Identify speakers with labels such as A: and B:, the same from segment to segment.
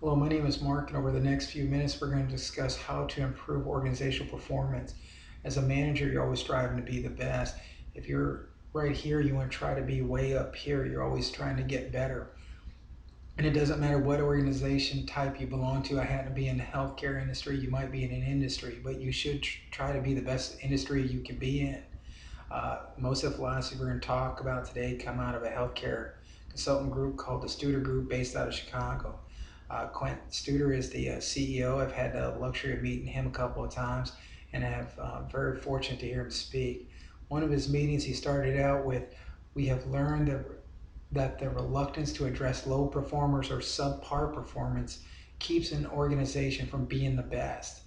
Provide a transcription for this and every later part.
A: Hello, my name is Mark, and over the next few minutes, we're going to discuss how to improve organizational performance. As a manager, you're always striving to be the best. If you're right here, you want to try to be way up here. You're always trying to get better. And it doesn't matter what organization type you belong to. I happen to be in the healthcare industry. You might be in an industry, but you should try to be the best industry you can be in. Most of the philosophy we're going to talk about today come out of a healthcare consultant group called the Studer Group based out of Chicago. Quint Studer is the CEO. I've had the luxury of meeting him a couple of times, and I'm very fortunate to hear him speak. One of his meetings, he started out with, "We have learned that the reluctance to address low performers or subpar performance keeps an organization from being the best."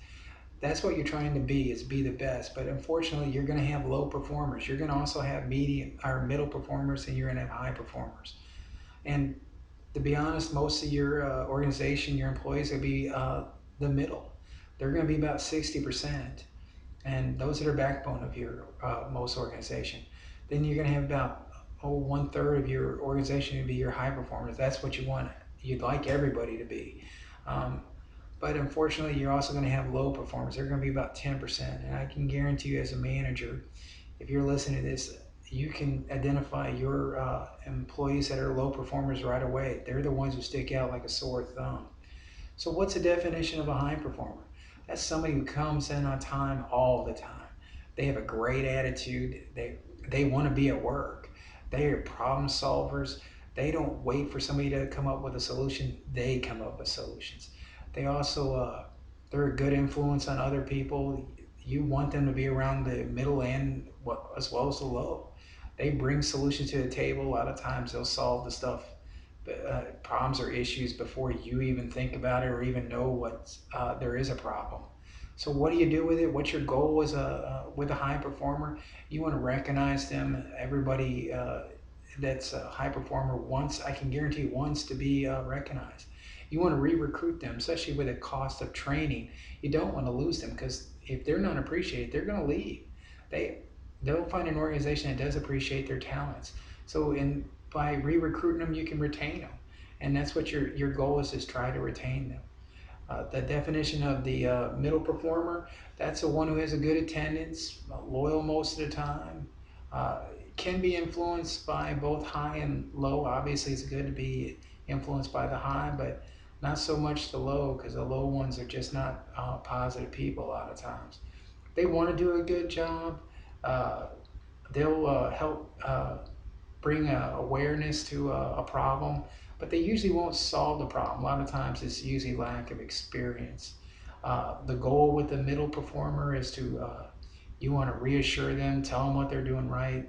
A: That's what you're trying to be, is be the best. But unfortunately, you're going to have low performers. You're going to also have medium or middle performers, and you're going to have high performers. And to be honest, most of your organization, your employees will be the middle. They're going to be about 60%. And those are the backbone of your most organization. Then you're going to have about 1/3 of your organization to be your high performers. That's what you want. You'd like everybody to be. Um, but unfortunately, you're also going to have low performers. They're going to be about 10%. And I can guarantee you, as a manager, if you're listening to this, you can identify your employees that are low performers right away. They're the ones who stick out like a sore thumb. So, what's the definition of a high performer? That's somebody who comes in on time all the time. They have a great attitude. They want to be at work. They are problem solvers. They don't wait for somebody to come up with a solution. They come up with solutions. They also they're a good influence on other people. You want them to be around the middle and as well as the low. They bring solutions to the table. A lot of times they'll solve the stuff, problems or issues before you even think about it or even know what there is a problem. So what do you do with it? What's your goal as with a high performer? You want to recognize them. Everybody that's a high performer wants, I can guarantee, wants to be recognized. You want to re-recruit them, especially with the cost of training. You don't want to lose them, because if they're not appreciated, they're going to leave. They they'll find an organization that does appreciate their talents. So in by re-recruiting them, you can retain them, and that's what your goal is try to retain them. The definition of the middle performer, that's the one who has a good attendance, loyal most of the time, can be influenced by both high and low. Obviously, it's good to be influenced by the high, but not so much the low, because the low ones are just not positive people a lot of times. They want to do a good job. Uh, they'll help bring awareness to a problem, but they usually won't solve the problem. A lot of times it's usually lack of experience. The goal with the middle performer is to, you want to reassure them, tell them what they're doing right.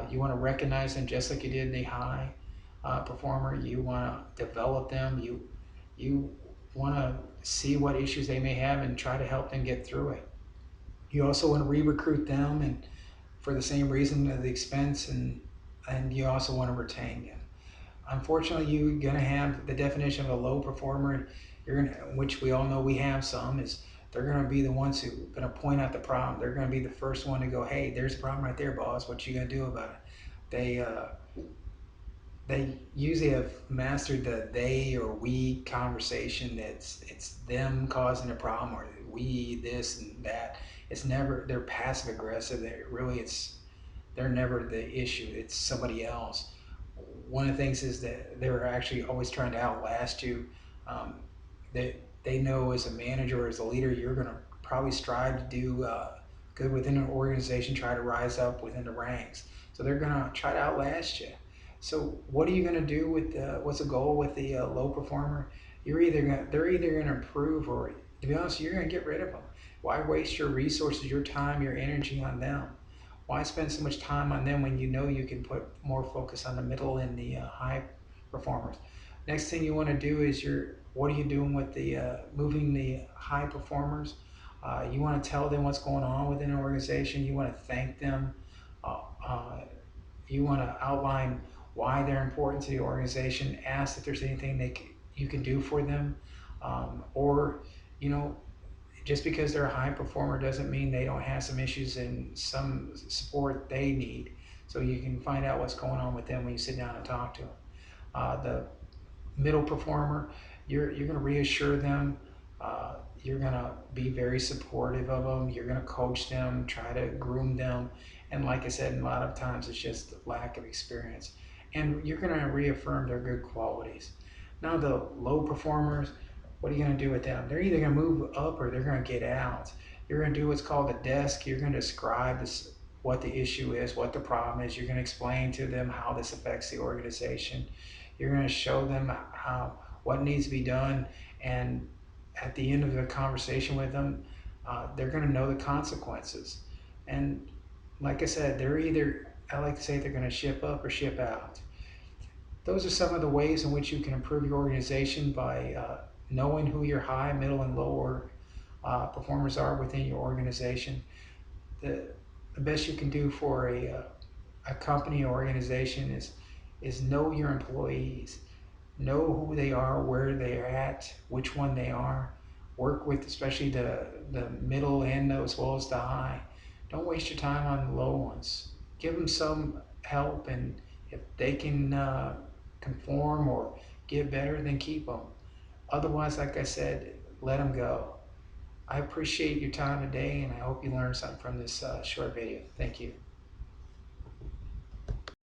A: You want to recognize them just like you did the high performer. You want to develop them. You want to see what issues they may have and try to help them get through it. You also want to re-recruit them, and for the same reason, the expense, and you also want to retain them. Unfortunately, you're going to have the definition of a low performer. Which we all know we have some, is they're going to be the ones who are going to point out the problem. They're going to be the first one to go, "Hey, there's a problem right there, boss. What you going to do about it?" They they usually have mastered the they or we conversation. That's it's them causing the problem, or we this and that. It's never, they're passive aggressive. They're never the issue. It's somebody else. One of the things is that they're actually always trying to outlast you. Um, they know, as a manager or as a leader, you're going to probably strive to do good within an organization, try to rise up within the ranks. So they're going to try to outlast you. So what are you going to do with what's the goal with the low performer? They're either going to improve, or, to be honest, you're going to get rid of them. Why waste your resources, your time, your energy on them? Why spend so much time on them when you know you can put more focus on the middle and the high performers? Next thing you want to do is what are you doing with the moving the high performers? You want to tell them what's going on within an organization. You want to thank them. Uh, uh, you want to outline why they're important to the organization. Ask if there's anything you can do for them, or you know, just because they're a high performer doesn't mean they don't have some issues and some support they need. So you can find out what's going on with them when you sit down and talk to them. The middle performer, you're going to reassure them. You're going to be very supportive of them. You're going to coach them, try to groom them. And like I said, a lot of times it's just lack of experience. And you're going to reaffirm their good qualities. Now, the low performers, what are you going to do with them? They're either going to move up or they're going to get out. You're going to do what's called a desk. You're going to describe this, what the issue is, what the problem is. You're going to explain to them how this affects the organization. You're going to show them how what needs to be done, and at the end of the conversation with them, they're going to know the consequences. And like I said, they're either, I like to say, they're going to ship up or ship out. Those are some of the ways in which you can improve your organization by knowing who your high, middle, and lower performers are within your organization. The, the best you can do for a company or organization is know your employees, know who they are, where they're at, which one they are. Work with especially the middle end as well as the high. Don't waste your time on the low ones. Give them some help, and if they can conform or get better, then keep them. Otherwise, like I said, let them go. I appreciate your time today, and I hope you learned something from this short video. Thank you.